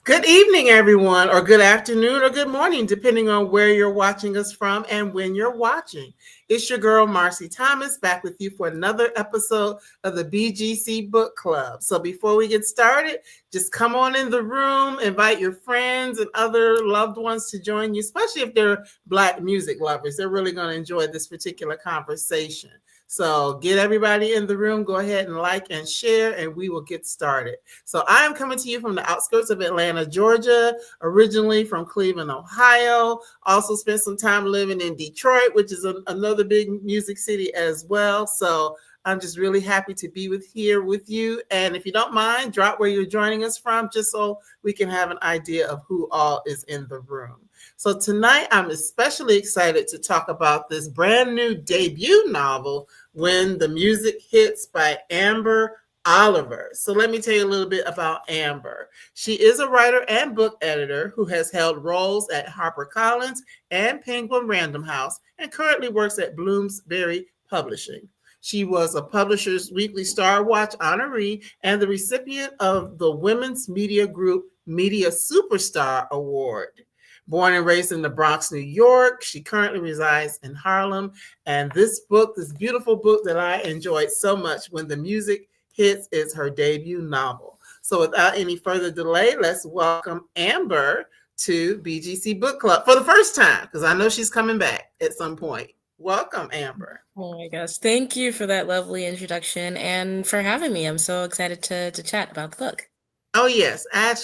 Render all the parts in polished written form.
Good evening, everyone, or good afternoon, or good morning, depending on where you're watching us from and when you're watching. It's your girl, Marcy Thomas, back with you for another episode of the BGC Book Club. So before we get started, just come on in the room, invite your friends and other loved ones to join you, especially if they're Black music lovers. They're really going to enjoy this particular conversation. So get everybody in the room, go ahead and like and share, and we will get started. So I am coming to you from the outskirts of Atlanta, Georgia, originally from Cleveland, Ohio. Also spent some time living in Detroit, which is another big music city as well. So I'm just really happy to be here with you. And if you don't mind, drop where you're joining us from, just so we can have an idea of who all is in the room. So tonight, I'm especially excited to talk about this brand new debut novel, When the Music Hits by Amber Oliver. So let me tell you a little bit about Amber. She is a writer and book editor who has held roles at HarperCollins and Penguin Random House and currently works at Bloomsbury Publishing. She was a Publishers Weekly Star Watch honoree and the recipient of the Women's Media Group Media Superstar Award. Born and raised in the Bronx, New York, she currently resides in Harlem. And this book, this beautiful book that I enjoyed so much, When the Music Hits, is her debut novel. So without any further delay, let's welcome Amber to BGC Book Club for the first time, because I know she's coming back at some point. Welcome, Amber. Oh my gosh. Thank you for that lovely introduction and for having me. I'm so excited to chat about the book. Oh, yes. I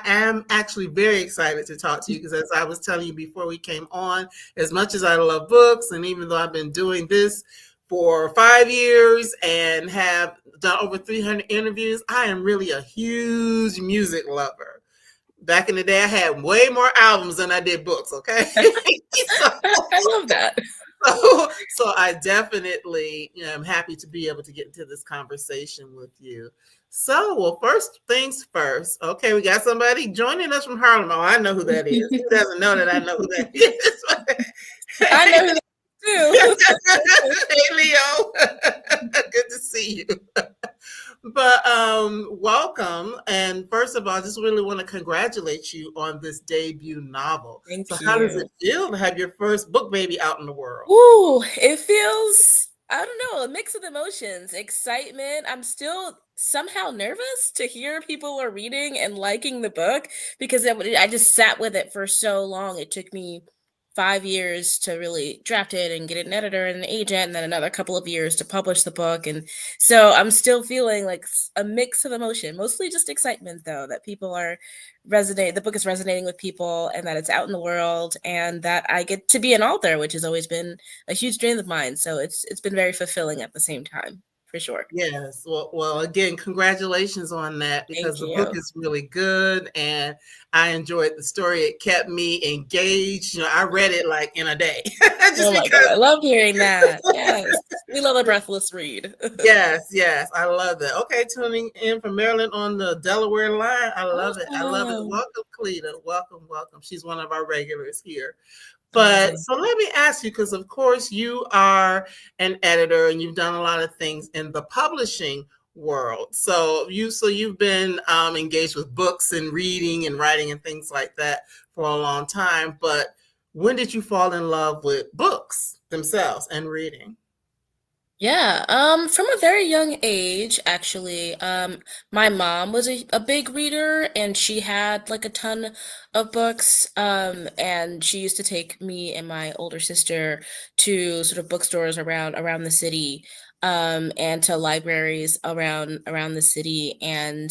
am actually very excited to talk to you because, as I was telling you before we came on, as much as I love books, and even though I've been doing this for 5 years and have done over 300 interviews, I am really a huge music lover. Back in the day, I had way more albums than I did books, okay? so, I love that. so I definitely am happy to be able to get into this conversation with you. So, well, first things first. Okay, we got somebody joining us from Harlem. Oh, I know who that is. Who doesn't know that I know who that is? I know who that is too. Hey, Leo. Good to see you. But welcome. And first of all, I just really want to congratulate you on this debut novel. So Thank how does it you. feel to have your first book baby out in the world? Ooh, it feels, I don't know, a mix of emotions, excitement. I'm still somehow nervous to hear people are reading and liking the book because I just sat with it for so long. It took me 5 years to really draft it and get an editor and an agent, and then another couple of years to publish the book. And so I'm still feeling like a mix of emotion, mostly just excitement, though, that people are the book is resonating with people and that it's out in the world and that I get to be an author, which has always been a huge dream of mine. So it's been very fulfilling at the same time, for sure. Yes. Well, again, congratulations on that because Thank the book you. is really good and I enjoyed the story. It kept me engaged. I read it like in a day just Oh my god, I because. love hearing that. Yes. We love a breathless read. Yes, I love that. Okay, tuning in from Maryland on the Delaware line. I love it. I love it. Awesome. Welcome, Cleta. Welcome. She's one of our regulars here. But Amazing. so let me ask you, because of course you are an editor and you've done a lot of things in the publishing world. So you've been engaged with books and reading and writing and things like that for a long time. But when did you fall in love with books themselves and reading? Yeah, from a very young age, actually. My mom was a big reader and she had like a ton of books. And she used to take me and my older sister to sort of bookstores around the city, and to libraries around the city. And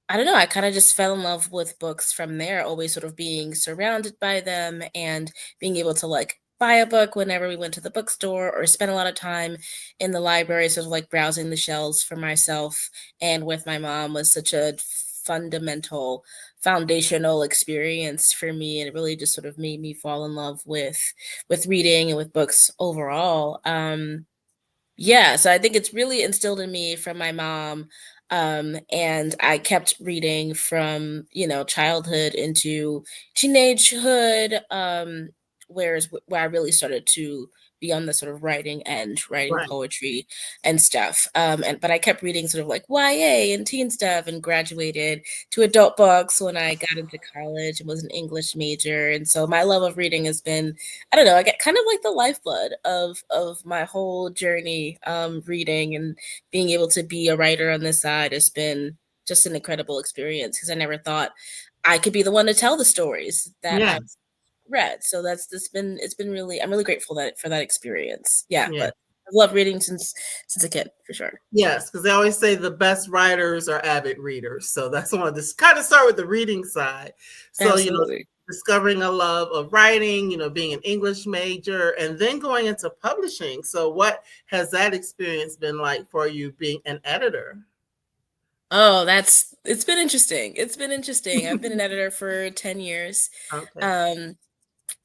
I don't know, I kind of just fell in love with books from there, always sort of being surrounded by them and being able to like buy a book whenever we went to the bookstore or spend a lot of time in the library, sort of like browsing the shelves for myself and with my mom was such a fundamental, foundational experience for me. And it really just sort of made me fall in love with reading and with books overall. Yeah, so I think it's really instilled in me from my mom. And I kept reading from, childhood into teenagehood, where I really started to be on the sort of writing end, writing Right. poetry and stuff. But I kept reading sort of like YA and teen stuff, and graduated to adult books when I got into college and was an English major. And so my love of reading has been, I don't know, I get kind of like the lifeblood of my whole journey, reading and being able to be a writer on this side has been just an incredible experience, because I never thought I could be the one to tell the stories that Yeah. I read. So it's been really, I'm really grateful that for that experience. Yeah, Yeah. but I've loved reading since a kid, for sure. Yes, because they always say the best writers are avid readers. So that's one of this kind of start with the reading side. So, Absolutely. discovering a love of writing, being an English major, and then going into publishing. So what has that experience been like for you being an editor? Oh, it's been interesting. It's been interesting. I've been an editor for 10 years. Okay. Um,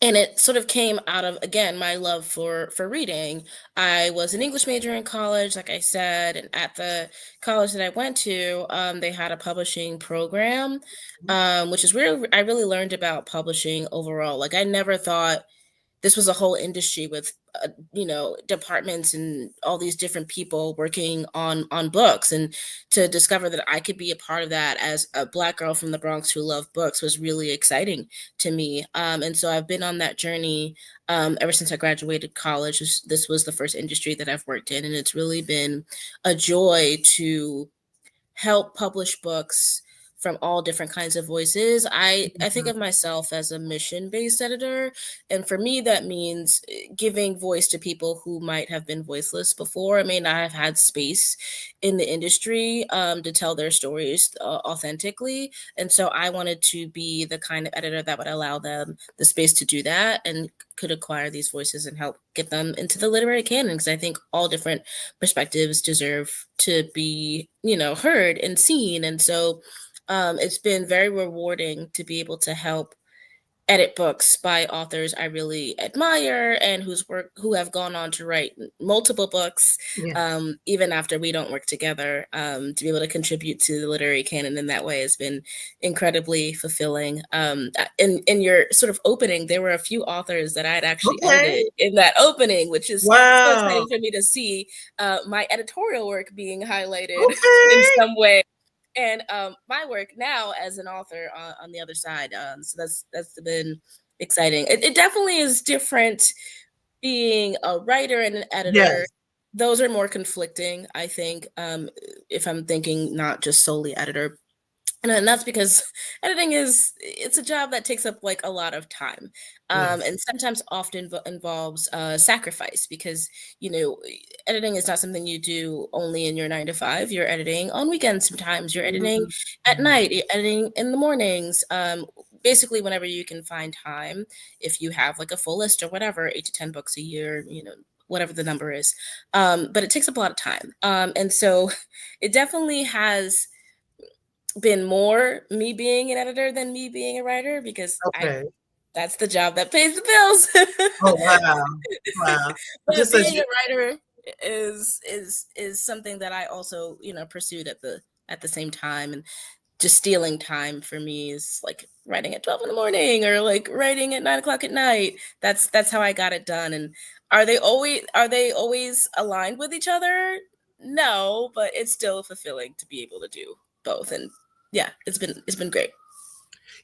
and it sort of came out of, again, my love for reading. I was an English major in college, like I said, and at the college that I went to, they had a publishing program, which is where I really learned about publishing overall. Like, I never thought this was a whole industry with departments and all these different people working on books, and to discover that I could be a part of that as a Black girl from the Bronx who loved books was really exciting to me. And so I've been on that journey ever since I graduated college. This was the first industry that I've worked in, and it's really been a joy to help publish books from all different kinds of voices. I think Mhm. of myself as a mission-based editor, and for me that means giving voice to people who might have been voiceless before, or may not have had space in the industry to tell their stories authentically. And so I wanted to be the kind of editor that would allow them the space to do that, and could acquire these voices and help get them into the literary canon, because I think all different perspectives deserve to be, heard and seen. And so it's been very rewarding to be able to help edit books by authors I really admire, and who have gone on to write multiple books, Yeah. even after we don't work together. To be able to contribute to the literary canon in that way has been incredibly fulfilling. In your sort of opening, there were a few authors that I had actually Okay. edited in that opening, which is so Wow. exciting for me to see my editorial work being highlighted in Okay. some way, and my work now as an author on the other side. So that's been exciting. It definitely is different being a writer and an editor. Yes. Those are more conflicting, I think, if I'm thinking not just solely editor. And that's because editing it's a job that takes up like a lot of time, Yes. and sometimes often involves sacrifice, because you know editing is not something you do only in your 9 to 5. You're editing on weekends, sometimes you're editing Mhm. at Mhm. night, you're editing in the mornings, basically whenever you can find time, if you have like a full list or whatever, 8 to 10 books a year, whatever the number is. But it takes up a lot of time, and so it definitely has been more me being an editor than me being a writer, because I Okay. that's the job that pays the bills. Oh, wow. Wow. But Just as being you a writer is something that I also, pursued at the same time. And just stealing time for me is like writing at 12 in the morning, or like writing at 9 o'clock at night. That's how I got it done. And are they always aligned with each other? No, but it's still fulfilling to be able to do both. And yeah, it's been great.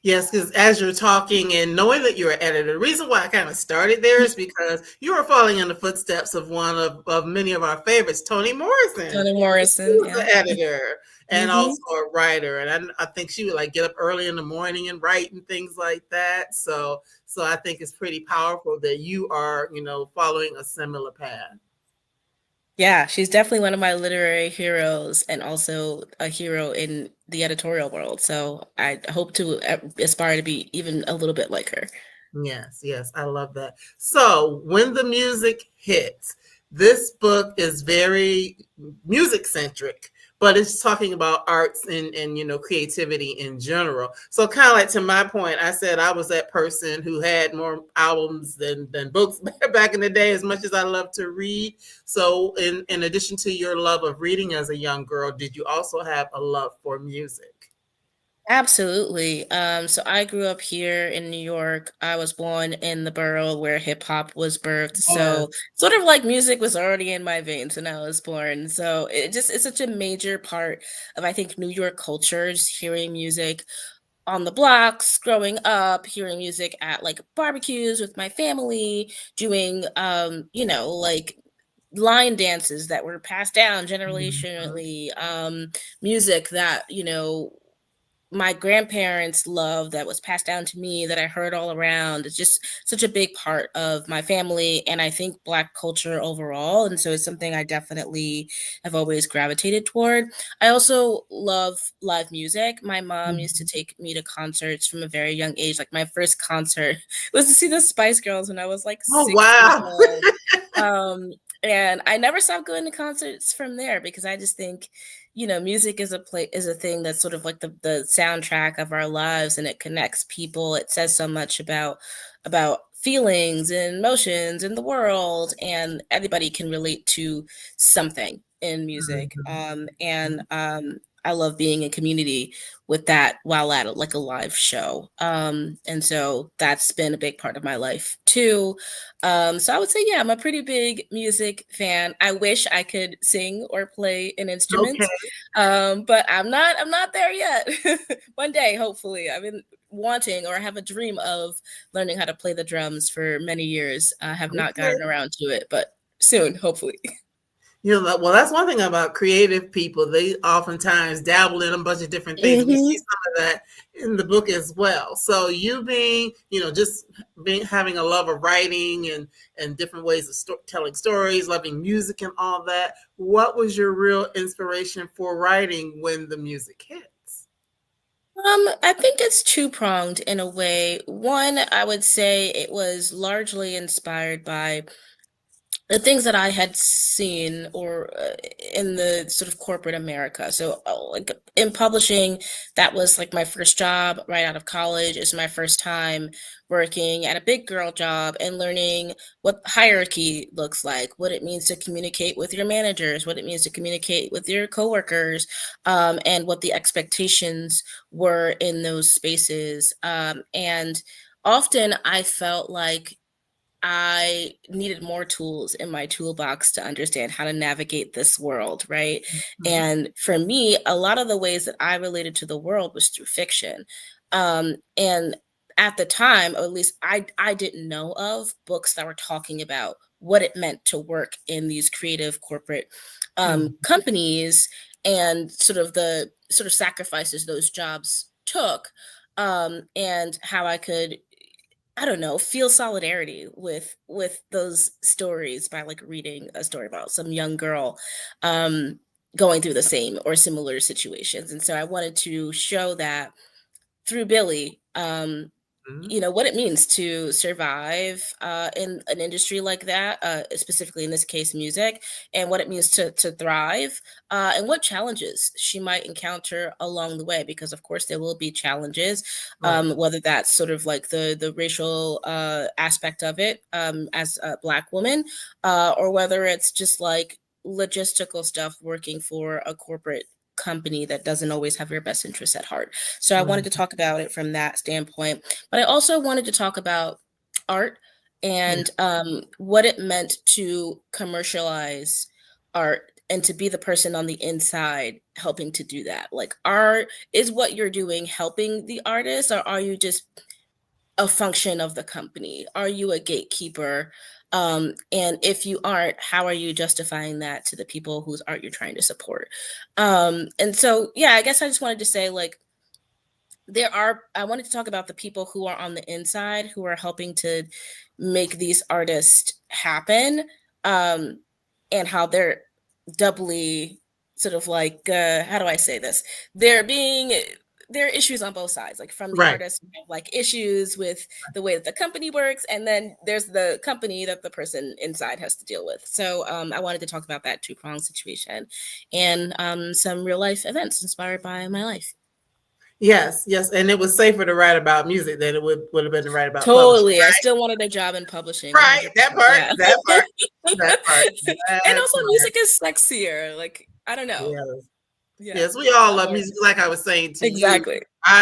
Yes, because as you're talking and knowing that you're an editor, the reason why I kind of started there is because you are following in the footsteps of one of many of our favorites, Toni Morrison. Toni She Morrison, was yeah. an editor and Hmm. also a writer, and I think she would like get up early in the morning and write and things like that. So I think it's pretty powerful that you are, following a similar path. Yeah, she's definitely one of my literary heroes, and also a hero in the editorial world. So I hope to aspire to be even a little bit like her. Yes, yes, I love that. So when the music hits, this book is very music centric, but it's talking about arts and creativity in general. So kind of like to my point, I said I was that person who had more albums than books back in the day, as much as I love to read. So in addition to your love of reading as a young girl, did you also have a love for music? Absolutely. So I grew up here in New York. I was born in the borough where hip hop was birthed. So Yes. sort of like music was already in my veins when I was born. So it's such a major part of, I think, New York cultures, hearing music on the blocks, growing up, hearing music at like barbecues with my family, doing like line dances that were passed down Mhm. generationally, music that, my grandparents loved that was passed down to me that I heard all around. It's just such a big part of my family and I think Black culture overall. And so it's something I definitely have always gravitated toward. I also love live music. My mom used to Mhm. take me to concerts from a very young age. Like my first concert was to see the Spice Girls when I was like Oh, 6 years wow. old. Um, and I never stopped going to concerts from there because I just think music is a thing that's sort of like the soundtrack of our lives, and it connects people. It says so much about feelings and emotions in the world, and everybody can relate to something in music. And I love being in community with that while at like a live show. And so that's been a big part of my life too. So I would say, yeah, I'm a pretty big music fan. I wish I could sing or play an Okay. instrument, but I'm not there yet. One day, hopefully. I've been wanting or have a dream of learning how to play the drums for many years. I have not Okay. gotten around to it, but soon, hopefully. Well, that's one thing about creative people. They oftentimes dabble in a bunch of different things. We see Hmm. some of that in the book as well. So you being, just being having a love of writing and different ways of telling stories, loving music and all that. What was your real inspiration for writing when the music hits? I think it's two-pronged in a way. One, I would say it was largely inspired by the things that I had seen or in the sort of corporate America. So, like in publishing, that was like my first job right out of college. It's my first time working at a big girl job and learning what hierarchy looks like, what it means to communicate with your managers, what it means to communicate with your coworkers, and what the expectations were in those spaces. And often I felt like I needed more tools in my toolbox to understand how to navigate this world, right? Mhm. And for me, a lot of the ways that I related to the world was through fiction. And at the time, or at least I didn't know of books that were talking about what it meant to work in these creative corporate Mhm. companies and sort of sacrifices those jobs took, and how I could, I don't know, feel solidarity with those stories by like reading a story about some young girl um going through the same or similar situations. And so I wanted to show that through Billie, Mhm. what it means to survive in an industry like that, specifically in this case, music, and what it means to thrive, and what challenges she might encounter along the way. Because of course there will be challenges, Right. whether that's sort of like the racial aspect of it as a Black woman, or whether it's just like logistical stuff working for a corporate company that doesn't always have your best interests at heart. So I wanted Right. to talk about it from that standpoint, but I also wanted to talk about art Yeah. and what it meant to commercialize art and to be the person on the inside helping to do that. Like, is what you're doing helping the artist, or are you just a function of the company? Are you a gatekeeper? And if you aren't, how are you justifying that to the people whose art you're trying to support? And so, yeah, I guess I just wanted to say, like, I wanted to talk about the people who are on the inside who are helping to make these artists happen, um, and how they're doubly sort of like, how do I say this? They're being there are issues on both sides. Like from the Right. artist, like issues with the way that the company works, and then there's the company that the person inside has to deal with. So I wanted to talk about that two-pronged situation and some real life events inspired by my life. Yes, yes, and it was safer to write about music than it would have been to write about publishing. Totally. I still wanted a job in publishing, Right. 100%. That part. Yeah. That part. That part. And That also part. music is sexier. Like, I don't know. Yes. Yeah. Yes, we all love Um, music. Like I was saying to you, exactly.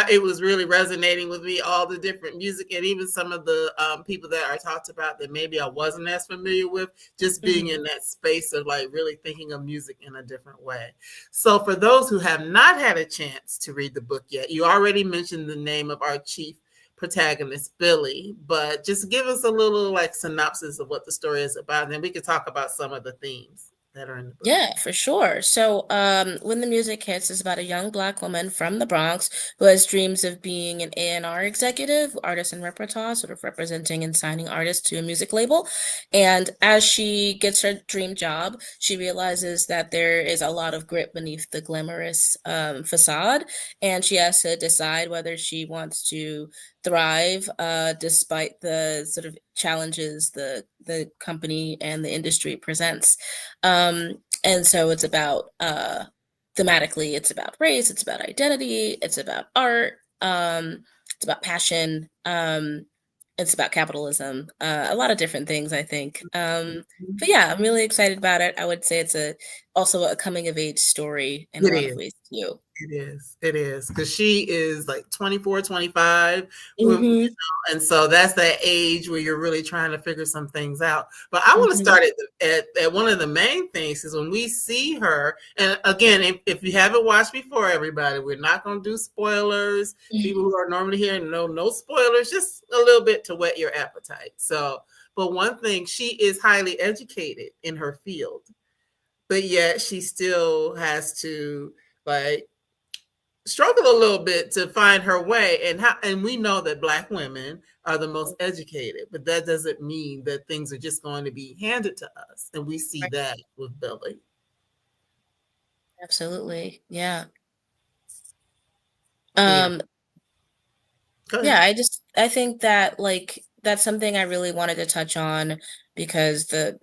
it was really resonating with me, all the different music, and even some of the people that I talked about that maybe I wasn't as familiar with, just being Hmm. in that space of like really thinking of music in a different way. So, for those who have not had a chance to read the book yet, you already mentioned the name of our chief protagonist, Billy, but just give us a little like synopsis of what the story is about, and then we could talk about some of the themes that are in the book. Yeah, for sure. So, When the Music Hits is about a young black woman from the Bronx who has dreams of being an A&R executive, artist and repertoire, sort of representing and signing artists to a music label. And as she gets her dream job, she realizes that there is a lot of grit beneath the glamorous facade, and she has to decide whether she wants to thrive despite the sort of challenges the company and the industry presents. And so it's about thematically, it's about race, it's about identity, it's about art, it's about passion, it's about capitalism, a lot of different things, I think. But yeah, I'm really excited about it. I would say it's a also a coming of age story in a It lot of is. ways too. It is. It is. Because she is like 24, 25. Hmm. And so that's that age where you're really trying to figure some things out. But I want to Hmm. start at one of the main things is when we see her. And again, if you haven't watched before, everybody, we're not going to do spoilers. People who are normally here know no spoilers, just a little bit to whet your appetite. So, but one thing, she is highly educated in her field, but yet she still has to like struggle a little bit to find her way, and we know that black women are the most educated, but that doesn't mean that things are just going to be handed to us, and we see Right. that with Billy. Absolutely. Yeah. Yeah, Um, go Yeah, ahead. I think that like that's something I really wanted to touch on because the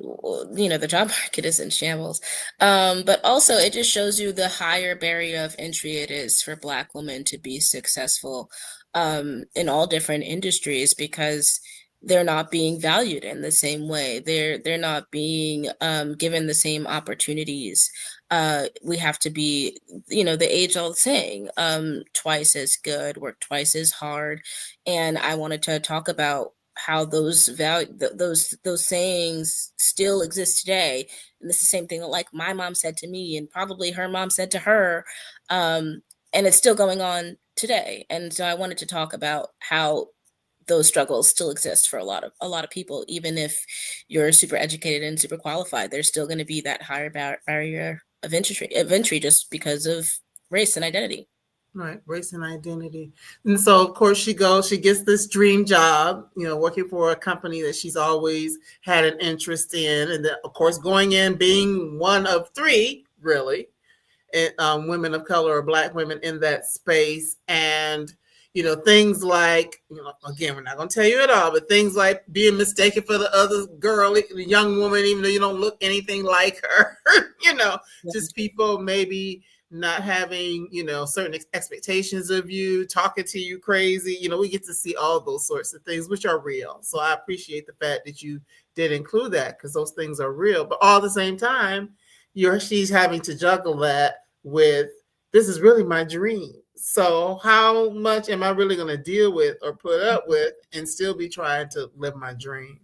job market is in shambles. But also it just shows you the higher barrier of entry it is for Black women to be successful in all different industries because they're not being valued in the same way. They're not being given the same opportunities. We have to be, the age old saying, twice as good, work twice as hard. And I wanted to talk about how those sayings still exist today. And this is the same thing that like my mom said to me and probably her mom said to her. Um, and it's still going on today. And so I wanted to talk about how those struggles still exist for a lot of people, even if you're super educated and super qualified, there's still going to be that higher barrier of entry just because of race and identity. Right, race and identity. And so of course she gets this dream job, working for a company that she's always had an interest in, and then of course going in being one of three really women of color or black women in that space. And things like, again, we're not going to tell you it all, but things like being mistaken for the other girl, the young woman, even though you don't look anything like her. you know Yeah. just people maybe not having certain expectations of you, talking to you crazy. We get to see all those sorts of things, which are real. So I appreciate the fact that you did include that, because those things are real. But all at the same time, she's having to juggle that with, this is really my dream. So how much am I really going to deal with or put up Mhm. with and still be trying to live my dream?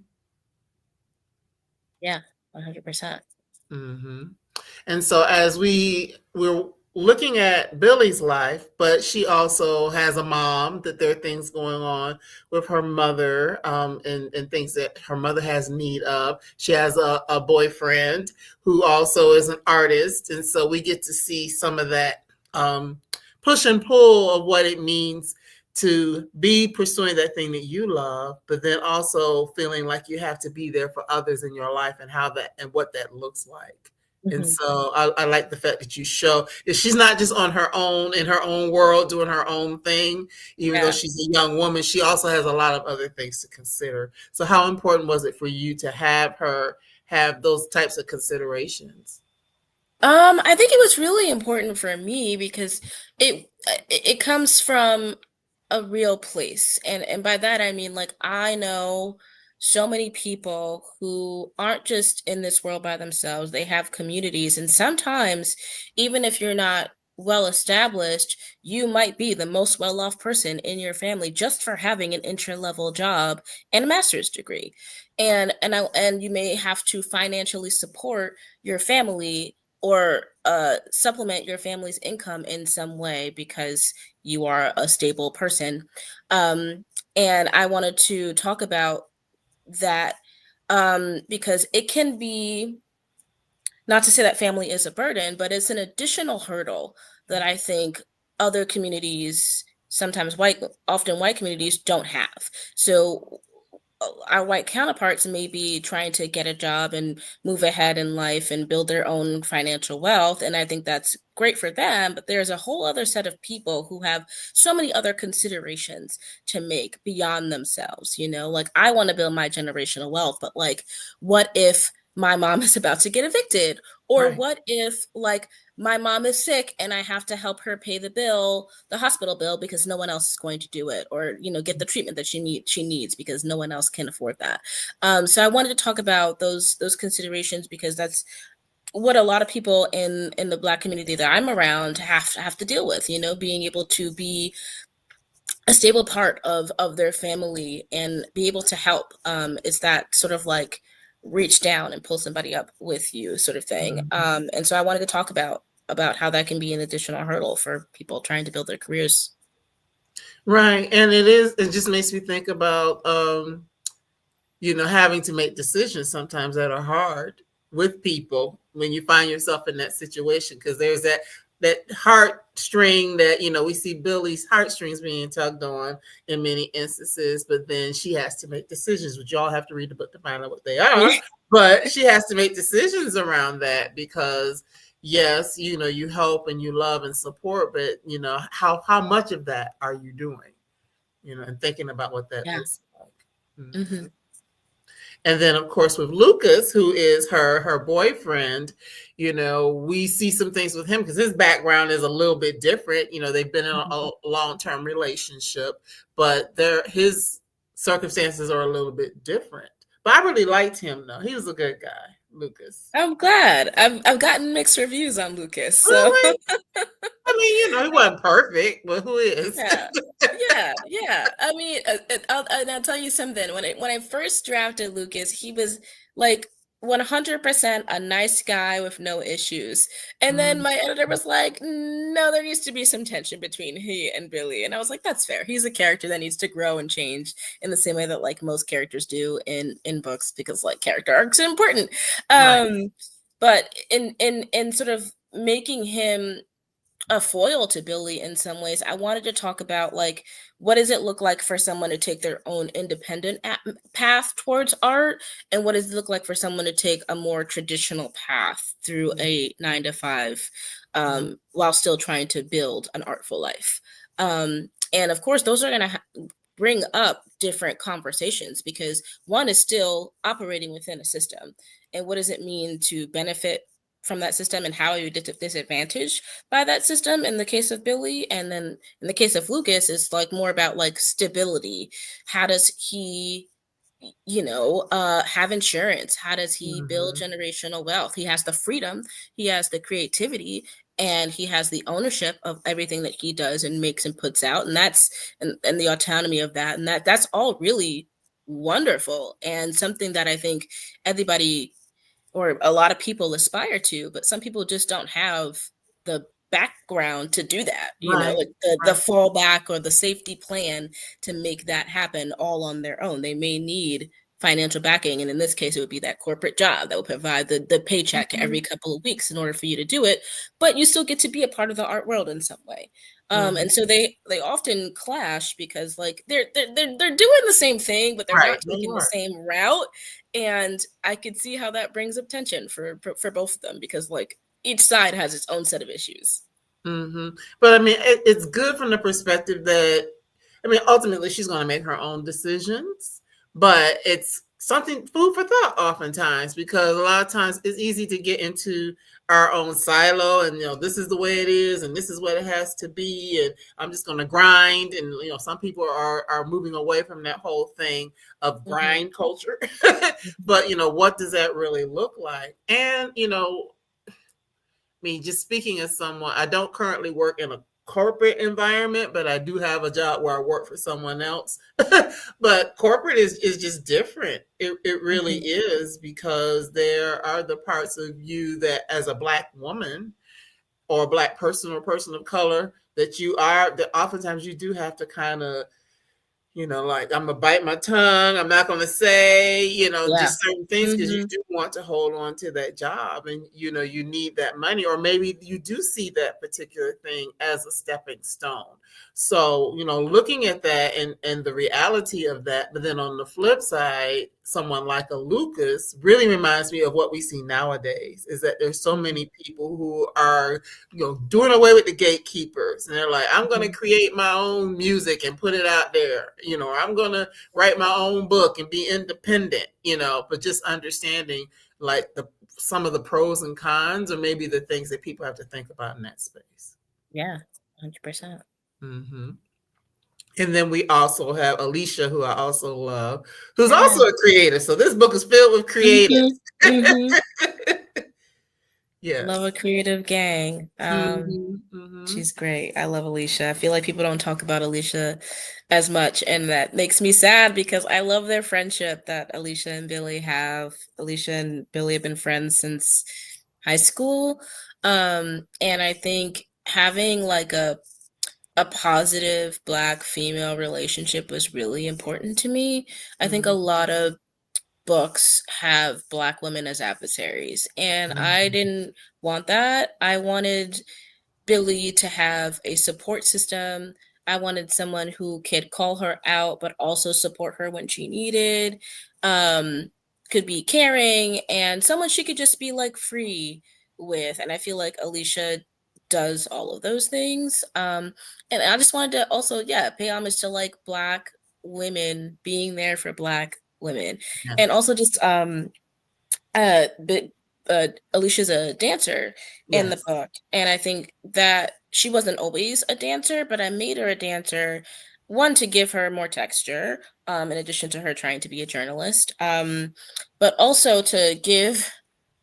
Yeah, 100%. Mm-hmm. And so as we're looking at Billy's life, but she also has a mom, that there are things going on with her mother, and things that her mother has need of. She has a boyfriend who also is an artist. And so we get to see some of that push and pull of what it means to be pursuing that thing that you love, but then also feeling like you have to be there for others in your life, and how that and what that looks like. And Mhm. so I like the fact that you show that she's not just on her own in her own world doing her own thing. Even though Yeah. she's a young woman, she also has a lot of other things to consider. So how important was it for you to have her have those types of considerations? I think it was really important for me because it comes from a real place. And by that I mean like I know so many people who aren't just in this world by themselves. They have communities, and sometimes even if you're not well established, you might be the most well off person in your family just for having an entry level job and a master's degree. And you may have to financially support your family or supplement your family's income in some way because you are a stable person. Um, and I wanted to talk about that because it can be, not to say that family is a burden, but it's an additional hurdle that I think other communities, sometimes often white communities, don't have. So our white counterparts may be trying to get a job and move ahead in life and build their own financial wealth. And I think that's great for them. But there's a whole other set of people who have so many other considerations to make beyond themselves. Like, I want to build my generational wealth, but like, what if my mom is about to get evicted? Or Right. what if, like, my mom is sick and I have to help her pay the hospital bill, because no one else is going to do it, or get the treatment that she needs because no one else can afford that. So I wanted to talk about those considerations, because that's what a lot of people in the Black community that I'm around have to deal with. Being able to be a stable part of their family and be able to help, is that sort of like reach down and pull somebody up with you sort of thing. Mhm. And so I wanted to talk about how that can be an additional hurdle for people trying to build their careers. Right. And it just makes me think about having to make decisions sometimes that are hard with people when you find yourself in that situation, because there's that heartstring that we see Billie's heartstrings being tugged on in many instances, but then she has to make decisions, which y'all have to read the book to find out what they are. But she has to make decisions around that because yes, you help and you love and support, but how much of that are you doing? And thinking about what that Yeah. looks like. Mm-hmm. Mhm. And then, of course, with Lucas, who is her boyfriend, we see some things with him because his background is a little bit different. They've been in a long-term relationship, but his circumstances are a little bit different. But I really liked him, though. He was a good guy, Lucas. I'm glad. I've gotten mixed reviews on Lucas, so Really? I mean, he wasn't perfect, but who is? yeah. Yeah. I mean, and I'll tell you something. When I first drafted Lucas, he was like 100% a nice guy with no issues. And then Mm, my editor was like, "No, there needs to be some tension between he and Billy." And I was like, "That's fair. He's a character that needs to grow and change in the same way that like most characters do in books, because like character arcs are important." right. But in sort of making him a foil to Billy in some ways, I wanted to talk about like, what does it look like for someone to take their own independent path towards art, and what does it look like for someone to take a more traditional path through Mm, a 9 to 5, mm, while still trying to build an artful life. And of course, those are going to bring up different conversations, because one is still operating within a system, and what does it mean to benefit from that system, and how are you disadvantaged by that system in the case of Billy. And then in the case of Lucas, it's like more about like stability. How does he have insurance? How does he build mhm, generational wealth? He has the freedom, he has the creativity, and he has the ownership of everything that he does and makes and puts out, and and the autonomy of that, and that's all really wonderful, and something that I think everybody, or a lot of people, aspire to, but some people just don't have the background to do that, right. like the Right. fallback or the safety plan to make that happen all on their own. They may need financial backing, and in this case it would be that corporate job that will provide the paycheck every Mhm, couple of weeks in order for you to do it, but you still get to be a part of the art world in some way. And so mhm. they often clash, because like they're doing the same thing, but they're Right. not They taking the are. same route, and I could see how that brings up tension for both of them, because like each side has its own set of issues. But I mean, it's good from the perspective that, I mean, ultimately she's going to make her own decisions, but it's something food for thought oftentimes, because a lot of times it's easy to get into our own silo and, this is the way it is and this is what it has to be. And I'm just going to grind. And, some people are moving away from that whole thing of Hmm. grind culture. But, what does that really look like? And, mean, just speaking as someone, I don't currently work in a corporate environment, but I do have a job where I work for someone else. But corporate is just different. It really Mhm. is, because there are the parts of you that, as a Black woman or a Black person or person of color, that you are, that oftentimes you do have to kind of, like, I'm gonna bite my tongue. I'm not gonna say, Yeah. just certain things, because you Hmm. do want to hold on to that job, and you need that money, or maybe you do see that particular thing as a stepping stone. So, looking at that and the reality of that, but then on the flip side, someone like a Lucas really reminds me of what we see nowadays. Is that there's so Hmm. many people who are doing away with the gatekeepers, and they're like, I'm going to Hmm. create my own music and put it out there. I'm going to write my own book and be independent. But just understanding, like, the some of the pros and cons, or maybe the things that people have to think about in that space. Yeah, 100%. Hmm. And then we also have Alicia, who I also love, who's Yeah. also a creator. So this book is filled with Hmm. creatives. Hmm. Love a Yes. creative gang. Hmm. Hmm. She's great. I love Alicia. I feel like people don't talk about Alicia as much, and that makes me sad because I love their friendship that Alicia and Billie have. Alicia and Billie have been friends since high school. And I think having like a positive Black female relationship was really important to me. I think a Hmm. lot of books have Black women as adversaries, and I didn't want that. I wanted Billie to have a support system. I wanted someone who could call her out, but also support her when she needed, um, could be caring, and someone she could just be like free with. And I feel like Alicia does all of those things. And I just wanted to also, yeah, pay homage to like Black women being there for Black women. Yeah. And also just but Alicia's a dancer in the Yes. book, and I think that she wasn't always a dancer, but I made her a dancer, one to give her more texture, in addition to her trying to be a journalist, but also to give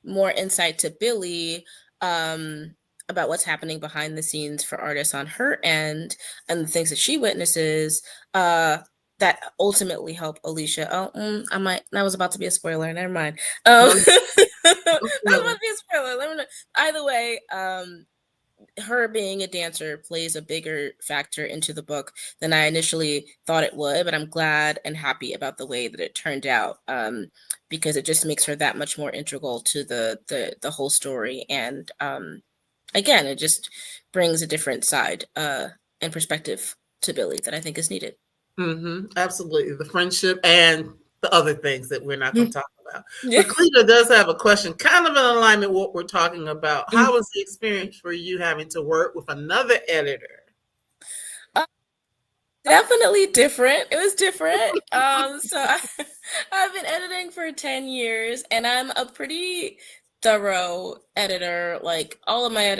more insight to Billie, um, about what's happening behind the scenes for artists on her end and the things that she witnesses. That ultimately help Alicia. Oh, that was about to be a spoiler. Never mind. No, That no was about spoiler. to be a spoiler. Let me know. Either way, her being a dancer plays a bigger factor into the book than I initially thought it would, but I'm glad and happy about the way that it turned out, because it just makes her that much more integral to the whole story. And again, it just brings a different side and perspective to Billie that I think is needed. Absolutely. The friendship and the other things that we're not going to talk about. Yeah. But Cleta does have a question, kind of in alignment with what we're talking about. How Mm. was the experience for you having to work with another editor? Definitely different. It was different. I've been editing for 10 years and I'm a pretty thorough editor. Like all of my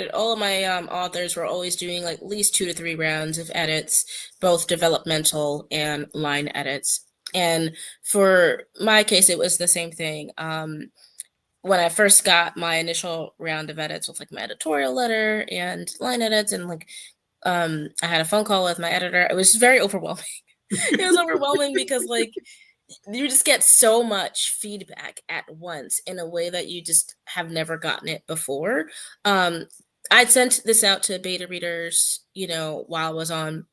authors were always doing like at least 2 to 3 rounds of edits, both developmental and line edits. And for my case, it was the same thing. When I first got my initial round of edits with like my editorial letter and line edits and like I had a phone call with my editor. It was very overwhelming. It was overwhelming because like you just get so much feedback at once in a way that you just have never gotten it before. Um, I'd sent this out to beta readers, while I was on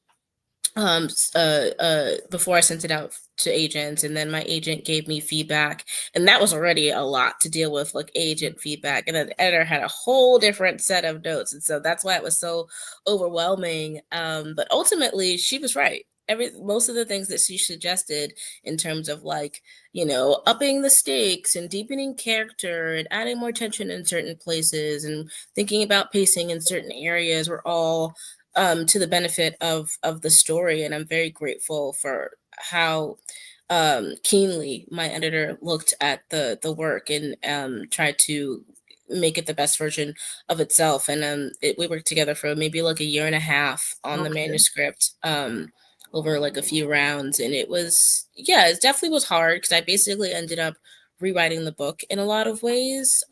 before I sent it out to agents, and then my agent gave me feedback, and that was already a lot to deal with, like agent feedback, and then the editor had a whole different set of notes, and so that's why it was so overwhelming. But ultimately she was right. Most of the things that she suggested in terms of like, upping the stakes and deepening character and adding more tension in certain places and thinking about pacing in certain areas were all to the benefit of the story, and I'm very grateful for how keenly my editor looked at the work and tried to make it the best version of itself. And we worked together for maybe like a year and a half on the Okay. manuscript, over like a few rounds, and it was, yeah, it definitely was hard because I basically ended up rewriting the book in a lot of ways.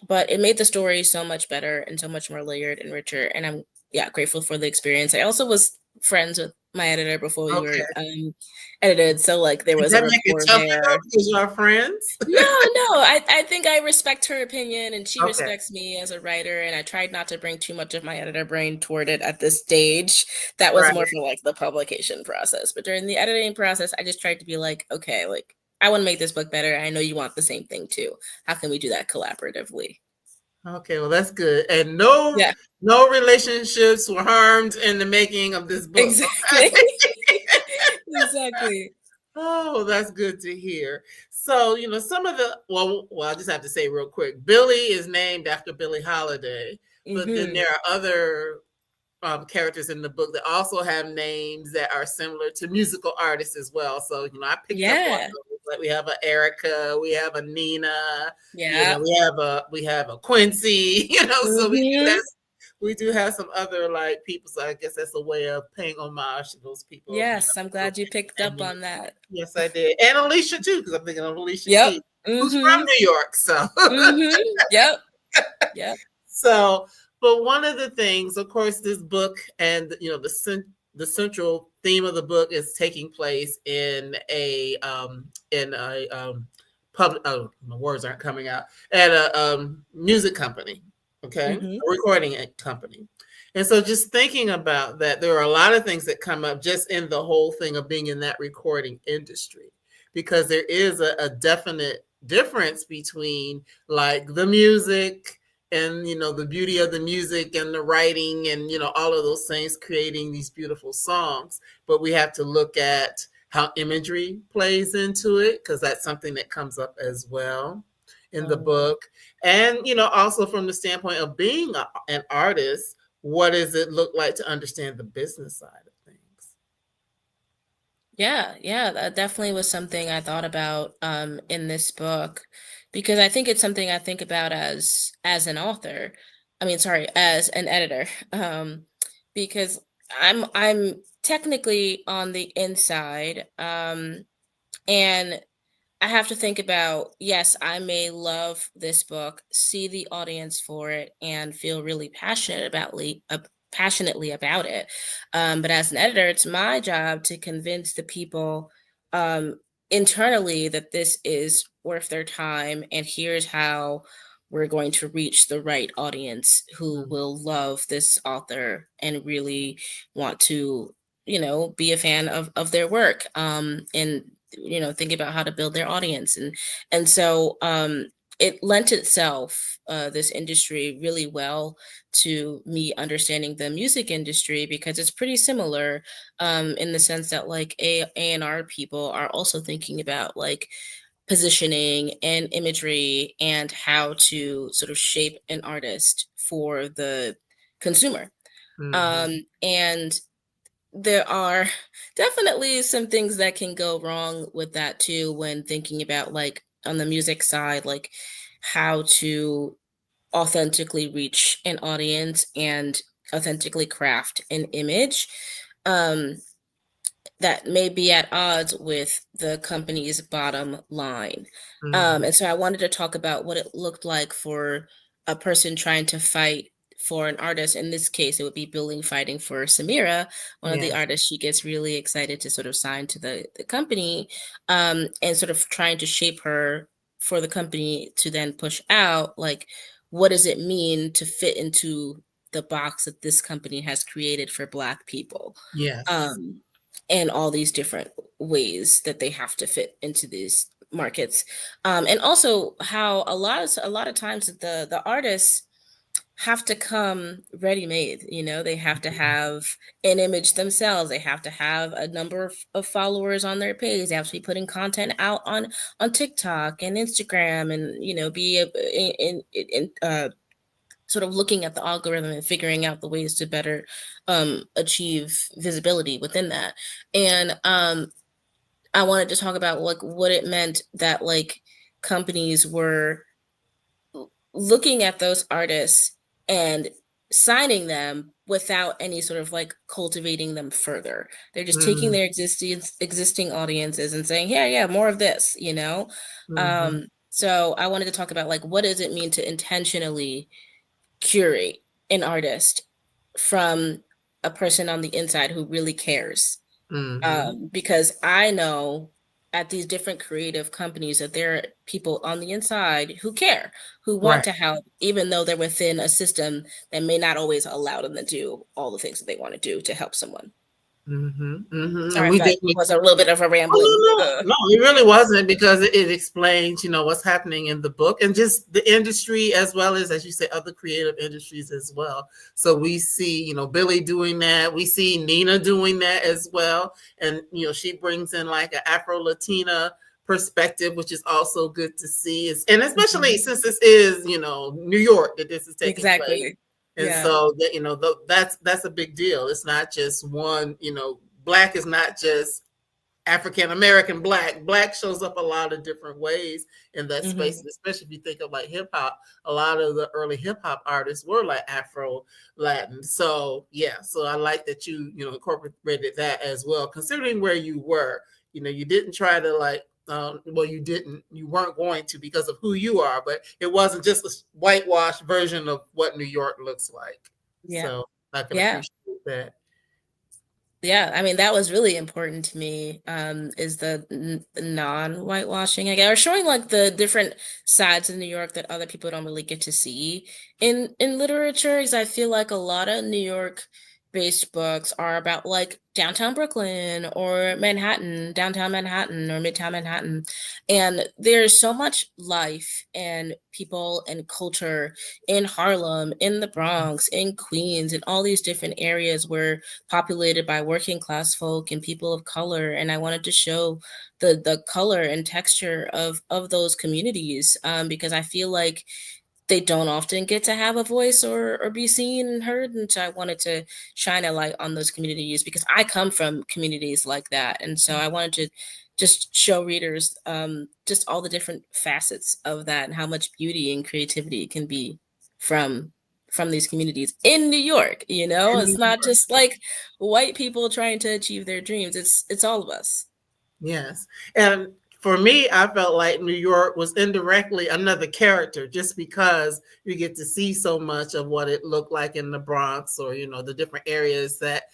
but it made the story so much better and so much more layered and richer. And I'm, yeah, grateful for the experience. I also was friends with my editor before we were Okay. edited, so like there Does was a that make it rapport tougher though there. because you are friends? No, no, I think I respect her opinion and she Okay. respects me as a writer, and I tried not to bring too much of my editor brain toward it at this stage. That was Right. more for like the publication process. But during the editing process, I just tried to be like, okay, like I want to make this book better. I know you want the same thing too. How can we do that collaboratively? Okay, well that's good. And no Yeah, no relationships were harmed in the making of this book. exactly. Okay. Exactly. Oh, that's good to hear. So, some of the I just have to say real quick, Billy is named after Billie Holiday, but then Hmm. there are other characters in the book that also have names that are similar to musical artists as well. So, I picked up on Yeah. those. Like we have a Erica, we have a Nina, Yeah. we have a Quincy, so Hmm. we do have some other like people. So I guess that's a way of paying homage to those people. Yes, I'm glad you picked And up on that. yes, I did. And Alicia too, because I'm thinking of Alicia Yep. Keys, who's from Hmm. New York. So Yep. Yep. So, but one of the things, of course, this book and the central theme of the book is taking place in a public. Oh, my words aren't coming out at a music company. Okay, Hmm. a recording company. And so, just thinking about that, there are a lot of things that come up just in the whole thing of being in that recording industry, because there is a definite difference between like the music and the beauty of the music and the writing and all of those things creating these beautiful songs, but we have to look at how imagery plays into it, because that's something that comes up as well in the Oh, book. And also from the standpoint of being an artist, what does it look like to understand the business side of things? yeah, yeah, that definitely was something I thought about in this book, because I think it's something I think about as an author. I mean, sorry, as an editor. Because I'm technically on the inside, and I have to think about, yes, I may love this book, see the audience for it, and feel really passionately about it. But as an editor, it's my job to convince the people um, internally that this is worth their time, and here's how we're going to reach the right audience who Mm, will love this author and really want to, be a fan of their work. And think about how to build their audience, and so it lent itself, this industry, really well to me understanding the music industry, because it's pretty similar, in the sense that like A&R people are also thinking about like positioning and imagery and how to sort of shape an artist for the consumer. mhm. And there are definitely some things that can go wrong with that too, when thinking about like on the music side, like how to authentically reach an audience and authentically craft an image um, that may be at odds with the company's bottom line. Mhm. And so I wanted to talk about what it looked like for a person trying to fight for an artist. In this case, it would be Billy fighting for Samira, one of the Yes. artists. She gets really excited to sort of sign to the company, and sort of trying to shape her for the company to then push out. Like, what does it mean to fit into the box that this company has created for Black people? Yes. Um, and all these different ways that they have to fit into these markets, and also how a lot of times the artists have to come ready made. They have to have an image themselves. They have to have a number of followers on their page. They have to be putting content out on TikTok and Instagram, and be in sort of looking at the algorithm and figuring out the ways to better achieve visibility within that. And I wanted to talk about like what it meant that like companies were looking at those artists and signing them without any sort of like cultivating them further. They're just taking Mm, their existing audiences and saying, yeah, yeah, more of this. mhm. So I wanted to talk about like what does it mean to intentionally curate an artist from a person on the inside who really cares. Mm-hmm. Because I know at these different creative companies that there are people on the inside who care, who want Right. to help, even though they're within a system that may not always allow them to do all the things that they want to do to help someone. Mm-hmm. Mm-hmm. And Sorry if we that definitely. was a little bit of a rambling. Oh, no, no, no, it really wasn't because it explains, what's happening in the book and just the industry as you say, other creative industries as well. So we see, Billie doing that. We see Nina doing that as well. And, she brings in like an Afro-Latina perspective, which is also good to see. And especially Mhm. since this is, New York that this is taking place. Exactly. And Yeah. so that, that's a big deal. It's not just one, Black is not just African American Black. Black shows up a lot of different ways in that space, Hmm. especially if you think of like hip hop. A lot of the early hip hop artists were like Afro Latin. So yeah, so I like that incorporated that as well, considering where you were. You didn't try to like. Well, you weren't going to because of who you are, but it wasn't just a whitewashed version of what New York looks like. Yeah. So I can Yeah. appreciate that. Yeah, I mean that was really important to me. Is the non-whitewashing, I guess, or showing like the different sides of New York that other people don't really get to see in literature. Because I feel like a lot of New York-based books are about like downtown Brooklyn or Manhattan, downtown Manhattan or Midtown Manhattan, and there's so much life and people and culture in Harlem, in the Bronx, in Queens, in all these different areas where populated by working class folk and people of color, and I wanted to show the color and texture of those communities, because I feel like they don't often get to have a voice or be seen and heard, and so I wanted to shine a light on those communities because I come from communities like that, and so I wanted to just show readers, just all the different facets of that and how much beauty and creativity can be from from these communities in New York. It's not just like white people trying to achieve their dreams. It's all of us. Yes. And for me, I felt like New York was indirectly another character just because you get to see so much of what it looked like in the Bronx or, the different areas that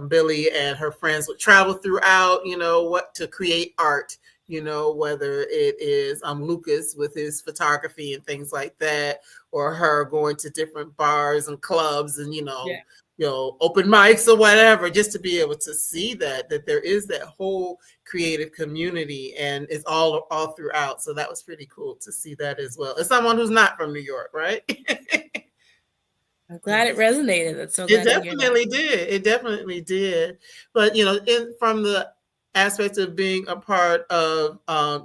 Billie and her friends would travel throughout, what to create art, whether it is Lucas with his photography and things like that, or her going to different bars and clubs and, Yeah. open mics or whatever, just to be able to see that there is that whole creative community and it's all throughout. So that was pretty cool to see that as well. As someone who's not from New York, right? I'm glad it Yes. resonated. I'm so It glad to hear that. definitely did. It definitely did. But from the aspect of being a part of a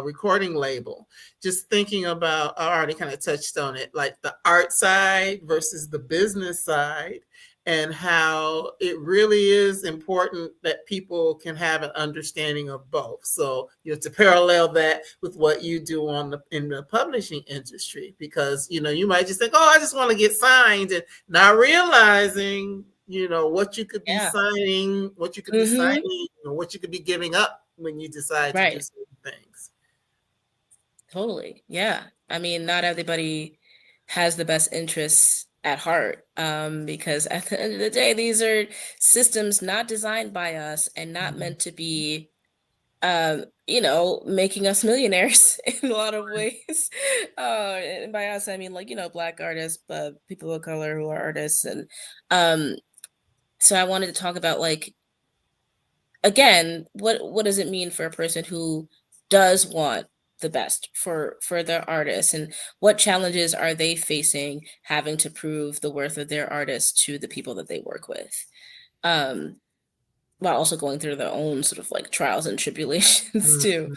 recording label, just thinking about, I already kind of touched on it, like the art side versus the business side, and how it really is important that people can have an understanding of both. So, to parallel that with what you do in the publishing industry, because you might just think, oh, I just want to get signed, and not realizing, what you could be Yeah. signing, Hmm. or what you could be giving up when you decide to do Right. certain things. Totally. Yeah. I mean, not everybody has the best interests at heart, because at the end of the day, these are systems not designed by us and not Mhm. meant to be, making us millionaires in a lot of ways. And by us, I mean like, Black artists, but people of color who are artists. And um, so I wanted to talk about like, again, what does it mean for a person who does want the best for their artists, and what challenges are they facing having to prove the worth of their artist to the people that they work with, um while also going through their own sort of like trials and tribulations too.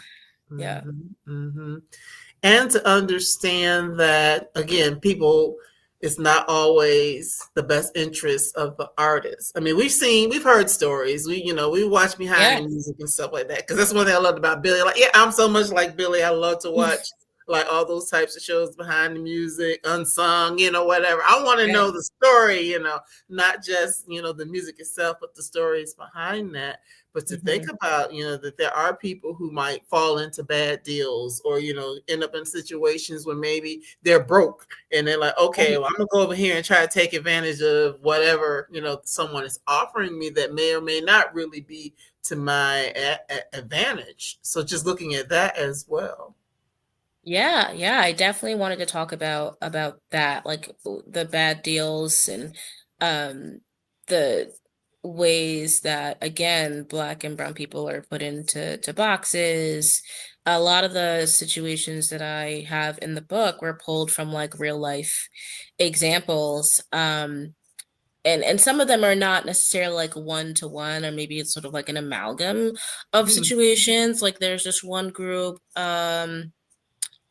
Mhm. Yeah. Mhm. Mhm. And to understand that again, people, it's not always the best interest of the artist. I mean, we've heard stories, we watch behind Yeah. the music and stuff like that, because that's one thing I loved about Billie. Like, yeah, I'm so much like Billie. I love to watch like all those types of shows behind the music, unsung, whatever. I want to know Right. the story, not just, the music itself, but the stories behind that. But to think Hmm. about, that there are people who might fall into bad deals or, end up in situations where maybe they're broke and they're like, okay, Right. well, I'm gonna go over here and try to take advantage of whatever, someone is offering me that may or may not really be to my advantage. So just looking at that as well. Yeah, yeah, I definitely wanted to talk about that, like the bad deals and um the ways that again black and brown people are put into boxes. A lot of the situations that I have in the book were pulled from like real life examples. And some of them are not necessarily like one to one, or maybe it's sort of like an amalgam of Mhm. situations. Like there's this one group,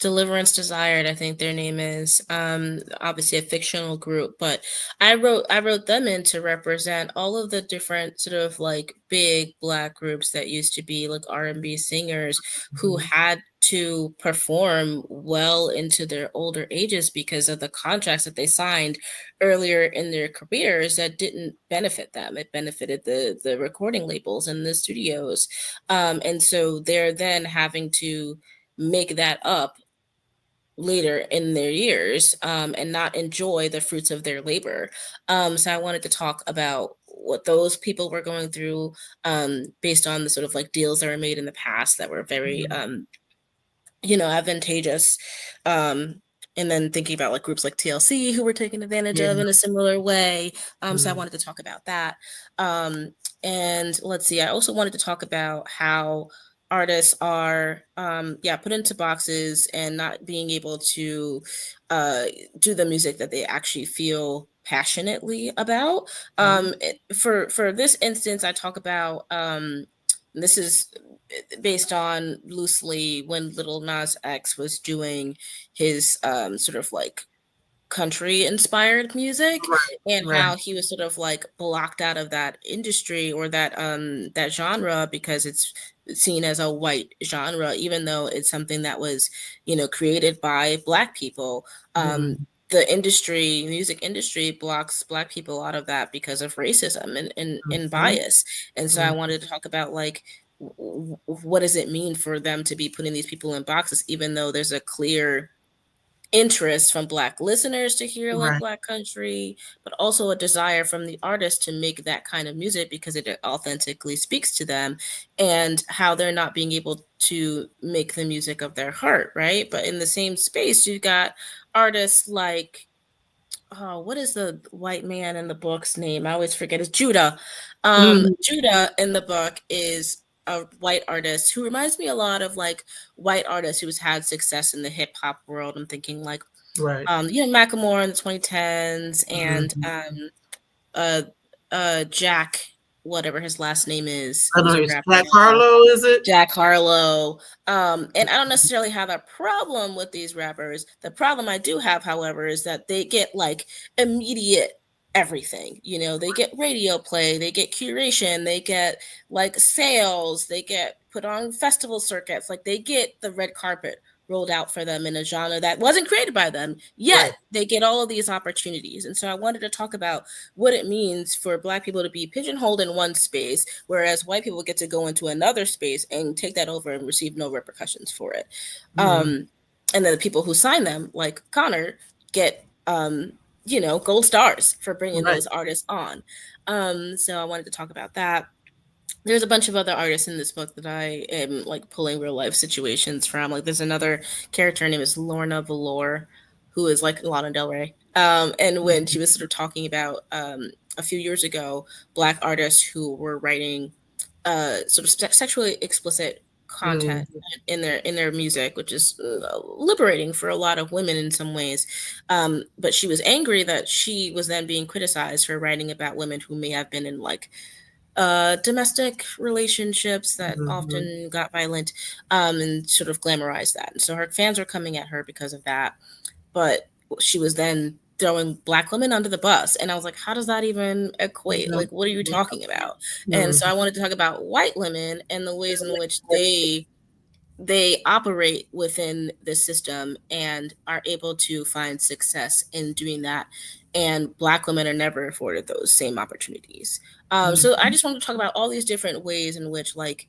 Deliverance Desired, I think their name is. Obviously a fictional group, but I wrote them in to represent all of the different sort of like big black groups that used to be like R&B singers who Mhm. had to perform well into their older ages because of the contracts that they signed earlier in their careers that didn't benefit them. It benefited the recording labels and the studios. And so they're then having to make that up later in their years, and not enjoy the fruits of their labor. So I wanted to talk about what those people were going through, based on the sort of like deals that were made in the past that were very Mhm. advantageous. Um, and then thinking about like groups like TLC who were taken advantage Yeah. of in a similar way. So I Mhm. wanted to talk about that. Um, and let's see, I also wanted to talk about how artists are yeah, put into boxes and not being able to uh do the music that they actually feel passionately about. Mhm. For this instance, I talk about this is based on loosely when Little Nas X was doing his sort of like country inspired music, Right. and Right. how he was sort of like blocked out of that industry or that genre because it's seen as a white genre, even though it's something that was created by black people. Mhm. The industry music industry blocks black people out of that because of racism and Mhm. bias. And so I Mhm. wanted to talk about like what does it mean for them to be putting these people in boxes, even though there's a clear interest from black listeners to hear like Right. black country, but also a desire from the artist to make that kind of music because it authentically speaks to them, and how they're not being able to make the music of their heart, right? But in the same space, you've got artists like, oh, what is the white man in the book's name? I always forget. It's Judah. Mhm. Judah in the book is a white artist who reminds me a lot of like white artists who's had success in the hip hop world. I'm thinking like, Right. Macklemore in the 2010s, and Mhm. uh, Jack, whatever his last name is, I who's know a it's rapper Jack now. Harlow, is it? Jack Harlow. And I don't necessarily have a problem with these rappers. The problem I do have, however, is that they get like immediate everything. They get radio play, they get curation, they get like sales, they get put on festival circuits, like they get the red carpet rolled out for them in a genre that wasn't created by them, Right. yet they get all of these opportunities. And so I wanted to talk about what it means for black people to be pigeonholed in one space, whereas white people get to go into another space and take that over and receive no repercussions for it. Mhm. And then the people who sign them, like Connor, get gold stars for bringing Right. those artists on. So I wanted to talk about that. There's a bunch of other artists in this book that I am like pulling real life situations from. Like there's another character, her name is Lorna Valor, who is like Lana Del Rey. And when Mhm. she was sort of talking about a few years ago, black artists who were writing sort of sexually explicit content Mhm. in their music, which is liberating for a lot of women in some ways. But she was angry that she was then being criticized for writing about women who may have been in like domestic relationships that Mhm. often got violent, and sort of glamorized that. And so her fans were coming at her because of that. But she was then throwing black women under the bus. And I was like, how does that even equate? Yeah. Like, what are you Yeah. talking about? And Mhm. so I wanted to talk about white women and the ways in which they they operate within the system and are able to find success in doing that. And Black women are never afforded those same opportunities. So I just want to talk about all these different ways in which, like,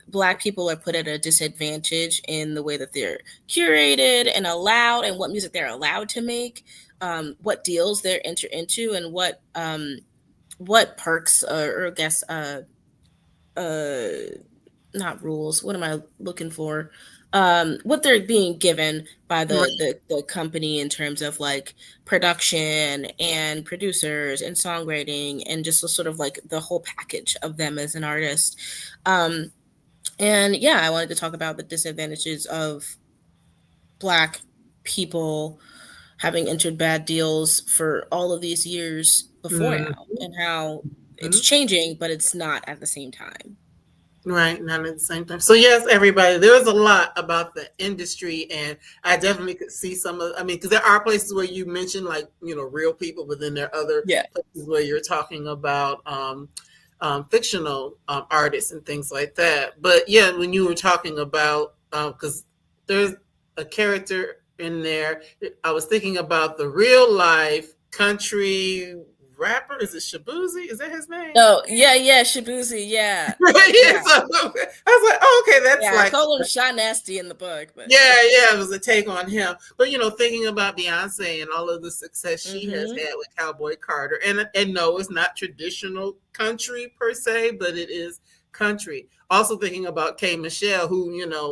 Black people are put at a disadvantage in the way that they're curated and allowed, and what music they're allowed to make, what deals they're enter into, and what perks, or I guess uh not rules, what am I looking for, what they're being given by the company in terms of like production and producers and songwriting, and just sort of like the whole package of them as an artist. And yeah, I wanted to talk about the disadvantages of Black people having entered bad deals for all of these years before now, Mhm. and how it's Mhm. changing, but it's not at the same time. Right, not at the same time. So yes, everybody, there was a lot about the industry, and I definitely could see some of. I mean, because there are places where you mentioned like real people, but then there are other Yeah. places where you're talking about fictional artists and things like that. But yeah, when you were talking about because there's a character in there, I was thinking about the real life country rapper. Is it Shabuzi? Is that his name? Oh, yeah, yeah, Shibuzi, yeah. Yeah, Yeah. so I was like, oh, okay, that's Yeah, I like, call him Shot Nasty in the book, but yeah, yeah. yeah, it was a take on him. But thinking about Beyonce and all of the success she has Mm-hmm. had with Cowboy Carter, and no, it's not traditional country per se, but it is country. Also thinking about K Michelle, who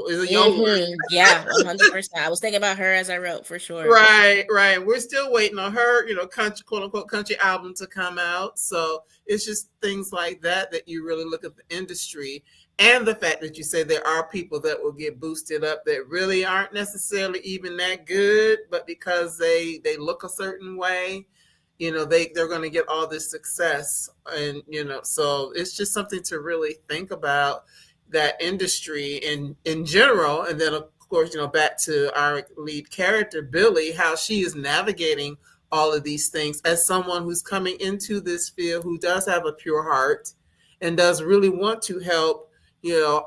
is a young. Mm-hmm. Yeah, 100%. I was thinking about her as I wrote, for sure. Right, right. We're still waiting on her, country, quote unquote, country album to come out. So it's just things like that you really look at the industry, and the fact that you say there are people that will get boosted up that really aren't necessarily even that good, but because they look a certain way, they're going to get all this success, and so it's just something to really think about, that industry in general, and then of course back to our lead character Billie, how she is navigating all of these things as someone who's coming into this field, who does have a pure heart and does really want to help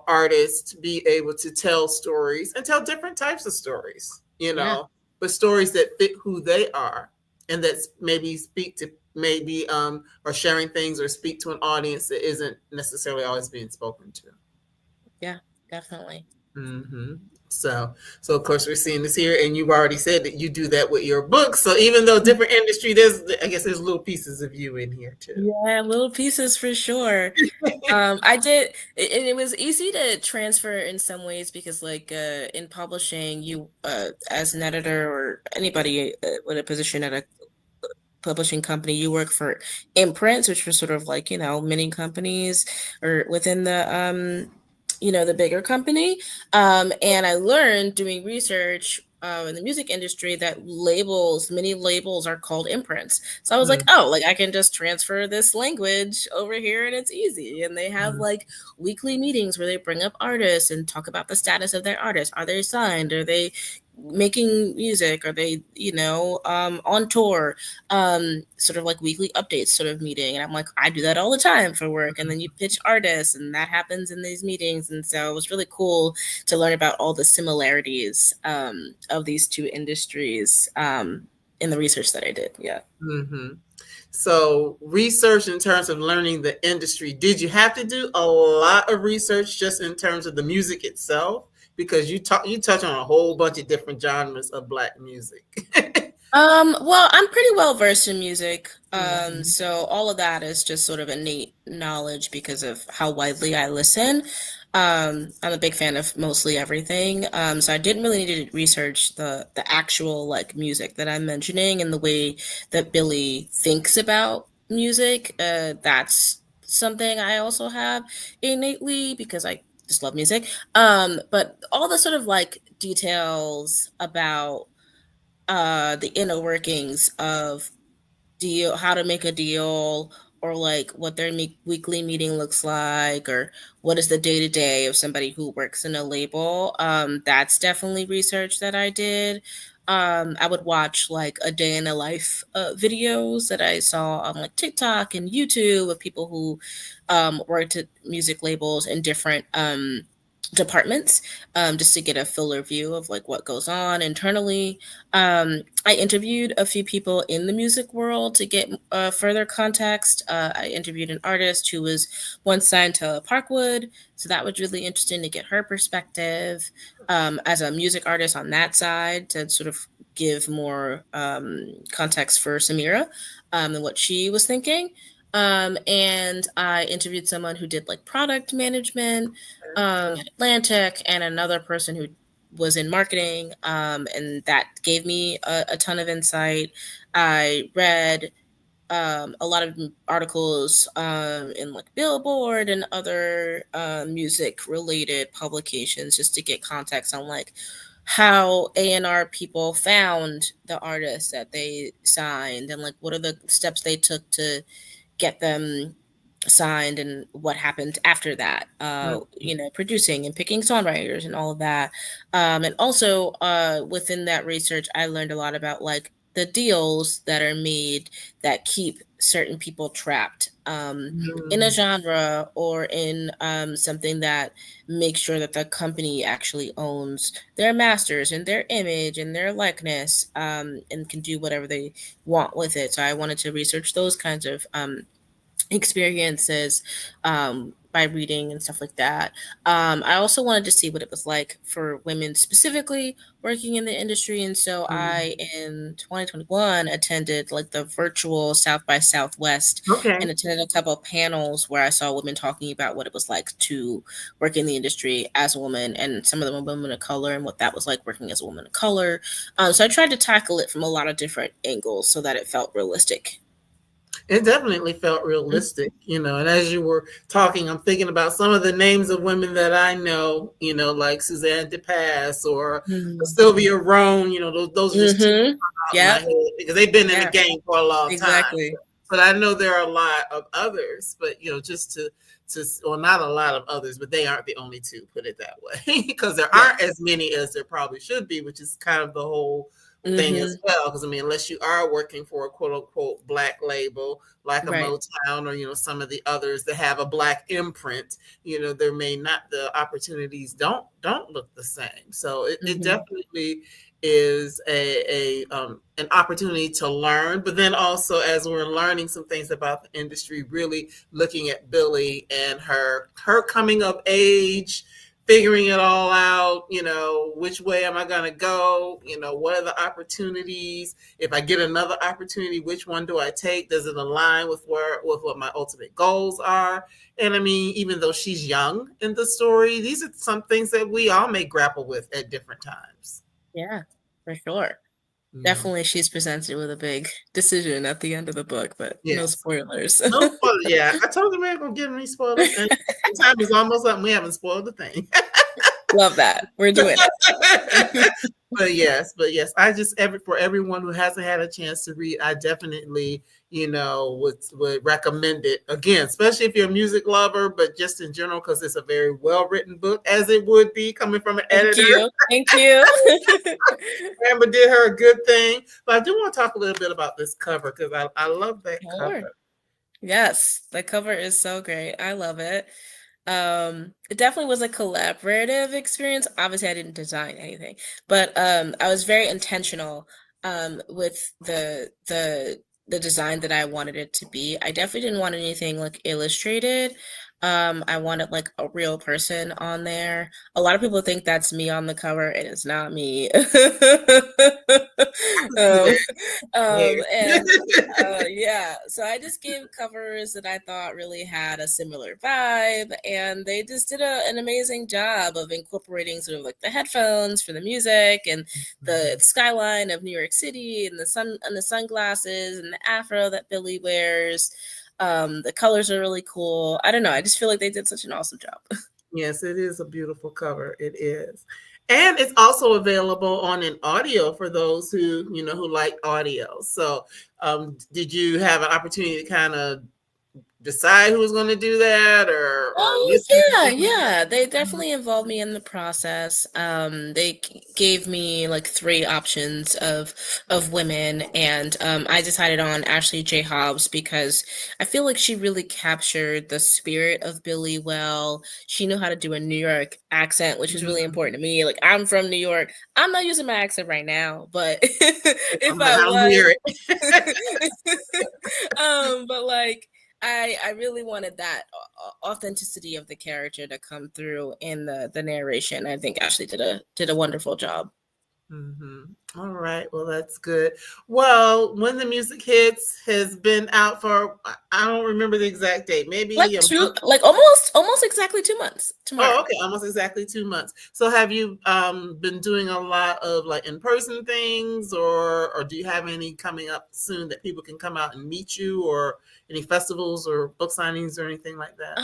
artists be able to tell stories and tell different types of stories, Yeah. but stories that fit who they are, and that maybe speak to maybe or sharing things or speak to an audience that isn't necessarily always being spoken to. Yeah, definitely. hmm so of course we're seeing this here, and you've already said that you do that with your books. So even though different industry, I guess there's little pieces of you in here too. Yeah, little pieces for sure. I did, and it was easy to transfer in some ways because, like, in publishing, you, as an editor or anybody with a position at a publishing company, you work for imprints, which were sort of like, mini companies or within the bigger company. And I learned doing research in the music industry that many labels are called imprints. So I was like, Mhm. oh, like I can just transfer this language over here and it's easy. And they have Mhm. like weekly meetings where they bring up artists and talk about the status of their artists. Are they signed? Are they making music? Are they, on tour? Sort of like weekly updates sort of meeting. And I'm like, I do that all the time for work. And then you pitch artists, and that happens in these meetings. And so it was really cool to learn about all the similarities of these two industries in the research that I did. Yeah. Mhm. So research in terms of learning the industry, did you have to do a lot of research just in terms of the music itself? Because you touch on a whole bunch of different genres of Black music. Well, I'm pretty well versed in music. Mhm. So all of that is just sort of innate knowledge because of how widely I listen. I'm a big fan of mostly everything. So I didn't really need to research the actual like music that I'm mentioning and the way that Billie thinks about music. That's something I also have innately because I just love music. But all the sort of like details about the inner workings of how to make a deal, or like what their weekly meeting looks like, or what is the day to day of somebody who works in a label. That's definitely research that I did. I would watch like a day in a life videos that I saw on like TikTok and YouTube of people who worked at music labels in different departments, just to get a fuller view of like what goes on internally. I interviewed a few people in the music world to get further context. I interviewed an artist who was once signed to Parkwood, so that was really interesting to get her perspective as a music artist on that side, to sort of give more context for Samira and what she was thinking. And I interviewed someone who did like product management at Atlantic, and another person who was in marketing, and that gave me a ton of insight. I read a lot of articles in like Billboard and other music related publications, just to get context on like how A&R people found the artists that they signed, and like what are the steps they took to get them signed, and what happened after that, producing and picking songwriters and all of that. And also within that research, I learned a lot about like the deals that are made that keep certain people trapped in a genre, or in something that makes sure that the company actually owns their masters and their image and their likeness, and can do whatever they want with it. So I wanted to research those kinds of experiences by reading and stuff like that. I also wanted to see what it was like for women specifically working in the industry. And so I, in 2021, attended like the virtual South by Southwest, Okay. and attended a couple of panels where I saw women talking about what it was like to work in the industry as a woman, and some of them were women of color, and what that was like working as a woman of color. So I tried to tackle it from a lot of different angles so that it felt realistic. It definitely felt realistic, and as you were talking, I'm thinking about some of the names of women that I know, like Suzanne DePass or Mm-hmm. Sylvia Roan. Those are just two Mm-hmm. out of my Yep. head because they've been in the Yeah. game for a long time. Exactly. But I know there are a lot of others, but just well, not a lot of others, but they aren't the only two, put it that way, because there Yeah. aren't as many as there probably should be, which is kind of the whole thing Mm-hmm. as well. Because I mean, unless you are working for a quote unquote black label like a Right. Motown or some of the others that have a black imprint, there may not, the opportunities don't look the same. So it Mm-hmm. definitely is a an opportunity to learn, but then also as we're learning some things about the industry, really looking at Billie and her coming of age, figuring it all out, which way am I going to go? What are the opportunities? If I get another opportunity, which one do I take? Does it align with what my ultimate goals are? And I mean, even though she's young in the story, these are some things that we all may grapple with at different times. Yeah, for sure. Yeah. Definitely she's presented with a big decision at the end of the book, but no Yes. spoilers. No spoilers. Yeah, I told you we ain't gonna give any spoilers, and time is almost up. And we haven't spoiled the thing. Love that. We're doing it. but yes, I just for everyone who hasn't had a chance to read, I definitely would recommend it again, especially if you're a music lover, but just in general because it's a very well written book, as it would be coming from an Thank editor. you. Thank you. Amber did her a good thing, but I do want to talk a little bit about this cover because I love that Sure. cover. Yes, the cover is so great. I love it. It definitely was a collaborative experience. Obviously, I didn't design anything, but I was very intentional with the design that I wanted it to be. I definitely didn't want anything like illustrated. I wanted like a real person on there. A lot of people think that's me on the cover, and it's not me. um, and yeah, so I just gave covers that I thought really had a similar vibe, and they just did an amazing job of incorporating sort of like the headphones for the music, and the skyline of New York City, and the sun and the sunglasses and the afro that Billie wears. The colors are really cool. I don't know. I just feel like they did such an awesome job. Yes, it is a beautiful cover. It is. And it's also available on an audio for those who like audio. So did you have an opportunity to kind of decide who was going to do that, or Oh listen to yeah, things? yeah. They definitely involved me in the process. They gave me like three options of women, and I decided on Ashley J. Hobbs because I feel like she really captured the spirit of Billie well. She knew how to do a New York accent, which is really Mhm. important to me. Like I'm from New York. I'm not using my accent right now, but if I'm like, I I don't hear was, it. but like I really wanted that authenticity of the character to come through in the narration. I think Ashley did a wonderful job. Hmm. All right. Well, that's good. Well, when the music hits has been out for, I don't remember the exact date, maybe Like a two, month. like almost exactly 2 months Oh, tomorrow. okay, almost exactly 2 months. So have you been doing a lot of like in-person things, or do you have any coming up soon that people can come out and meet you, or any festivals or book signings or anything like that?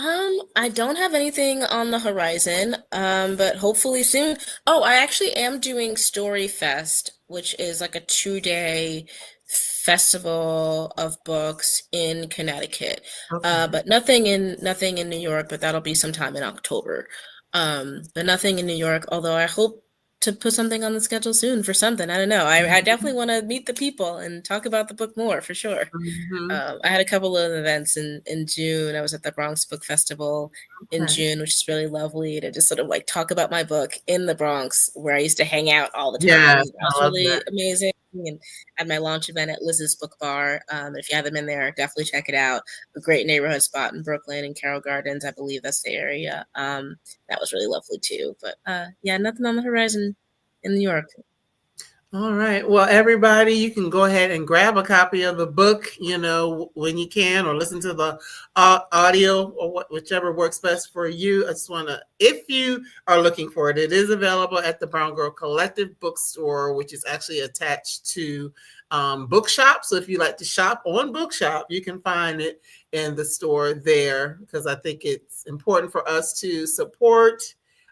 I don't have anything on the horizon, but hopefully soon. Oh, I actually am doing Story Fest, which is like a 2-day festival of books in Connecticut. Okay. But nothing in New York, but that'll be sometime in October. But nothing in New York, although I hope to put something on the schedule soon for something. I don't know. I definitely want to meet the people and talk about the book more for sure. Hmm. I had a couple of events in June. I was at the Bronx Book Festival in Okay. June, which is really lovely to just sort of like talk about my book in the Bronx, where I used to hang out all the time. Yes, That was I love that. really amazing. And at my launch event at Liz's Book Bar. If you haven't been there, definitely check it out. A great neighborhood spot in Brooklyn and Carroll Gardens, I believe that's the area. That was really lovely too. But yeah, nothing on the horizon in New York. All right. Well, everybody, you can go ahead and grab a copy of the book, when you can, or listen to the audio, or whichever works best for you. I just want to, if you are looking for it, it is available at the Brown Girl Collective Bookstore, which is actually attached to Bookshop. So if you like to shop on Bookshop, you can find it in the store there, because I think it's important for us to support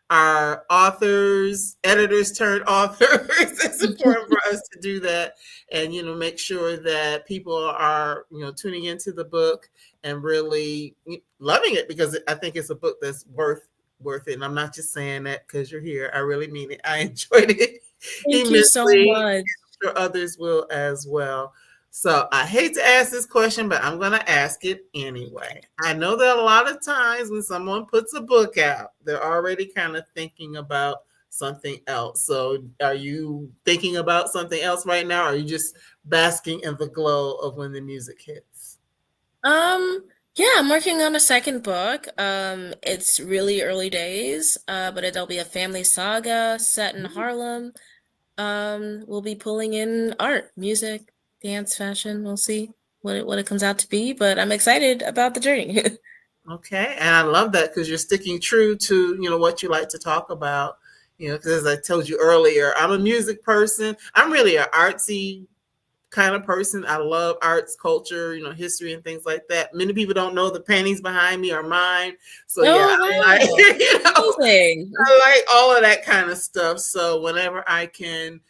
our authors, editors turned authors. It's important for us to do that, and make sure that people are tuning into the book and really loving it, because I think it's a book that's worth it. And I'm not just saying that because you're here. I really mean it. I enjoyed it Thank you so immensely. much. I'm sure others will as well. So I hate to ask this question, but I'm going to ask it anyway. I know that a lot of times when someone puts a book out, they're already kind of thinking about something else. So are you thinking about something else right now? Or are you just basking in the glow of when the music hits? Um, yeah, I'm working on a second book. It's really early days, but it'll be a family saga set in Harlem. We'll be pulling in art, music, dance, fashion. We'll see what it comes out to be, but I'm excited about the journey. Okay, and I love that because you're sticking true to what you like to talk about. Because as I told you earlier, I'm a music person. I'm really an artsy kind of person. I love arts, culture, history and things like that. Many people don't know the paintings behind me are mine. So yeah, Oh, I like wow. Amazing. I like all of that kind of stuff. So whenever I can,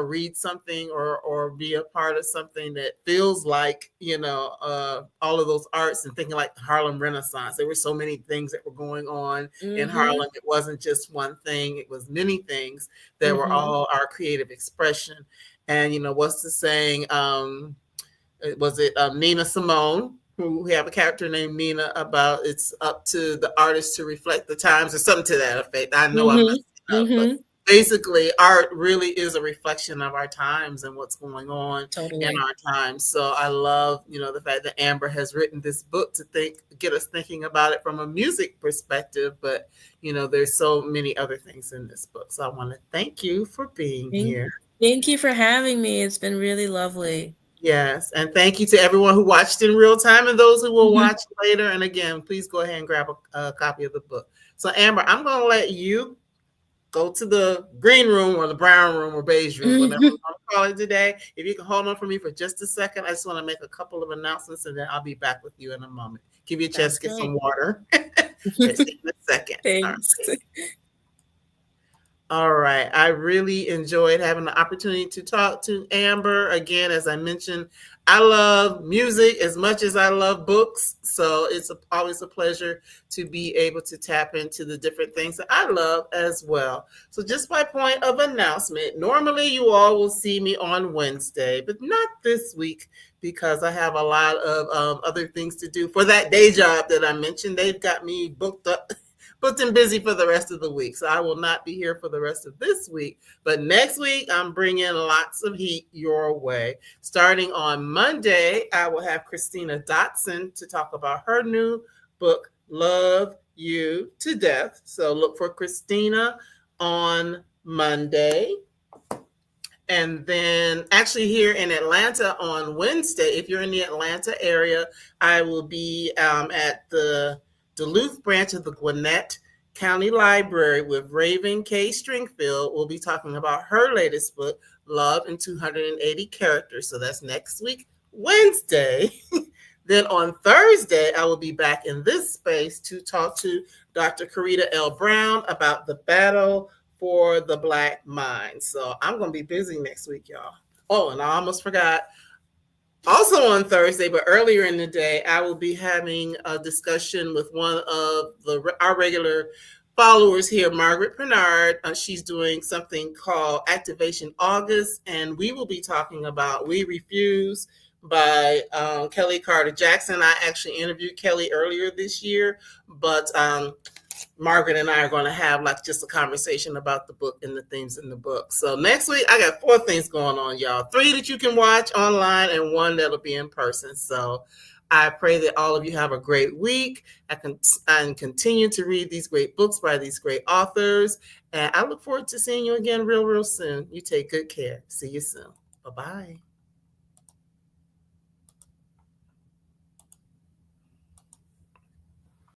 read something or be a part of something that feels like, all of those arts, and thinking like the Harlem Renaissance. There were so many things that were going on in Mm-hmm. Harlem. It wasn't just one thing, it was many things that were Mm-hmm. all our creative expression. And what's the saying? Was it Nina Simone, who we have a character named Nina, about it's up to the artist to reflect the times, or something to that effect. I know I'm Mm-hmm. messing up, but Mm-hmm. basically art really is a reflection of our times and what's going on in Totally. our times. So I love, the fact that Amber has written this book to get us thinking about it from a music perspective. But there's so many other things in this book. So I want to thank you for being Thank, here. thank you for having me. It's been really lovely. Yes, and thank you to everyone who watched in real time and those who will watch later. And again, please go ahead and grab a copy of the book. So, Amber, I'm going to let you go to the green room or the brown room or beige room, whatever we want to call it today. If you can hold on for me for just a second, I just want to make a couple of announcements, and then I'll be back with you in a moment. Give you a chance Sounds to get great. some water. Let's see in a second. All Thanks. right. All right. I really enjoyed having the opportunity to talk to Amber. Again, as I mentioned, I love music as much as I love books. So it's always a pleasure to be able to tap into the different things that I love as well. So, just by point of announcement, normally you all will see me on Wednesday, but not this week because I have a lot of other things to do for that day job that I mentioned. They've got me booked up. Booked and busy for the rest of the week. So I will not be here for the rest of this week. But next week, I'm bringing lots of heat your way. Starting on Monday, I will have Christina Dotson to talk about her new book, Love You to Death. So look for Christina on Monday. And then, actually, here in Atlanta on Wednesday, if you're in the Atlanta area, I will be at the Duluth branch of the Gwinnett County Library with Raven K. Stringfield. We'll be talking about her latest book, Love in 280 Characters. So that's next week, Wednesday. Then on Thursday, I will be back in this space to talk to Dr. Karita L. Brown about the battle for the Black mind. So I'm going to be busy next week, y'all. Oh, and I almost forgot. Also on Thursday, but earlier in the day, I will be having a discussion with one of our regular followers here, Margaret Bernard. She's doing something called Activation August, and we will be talking about We Refuse by Kelly Carter Jackson. I actually interviewed Kelly earlier this year, but Margaret and I are going to have like just a conversation about the book and the themes in the book. So next week, I got 4 things going on, y'all. 3 that you can watch online and 1 that'll be in person. So I pray that all of you have a great week. And continue to read these great books by these great authors. And I look forward to seeing you again real soon. You take good care. See you soon. Bye-bye.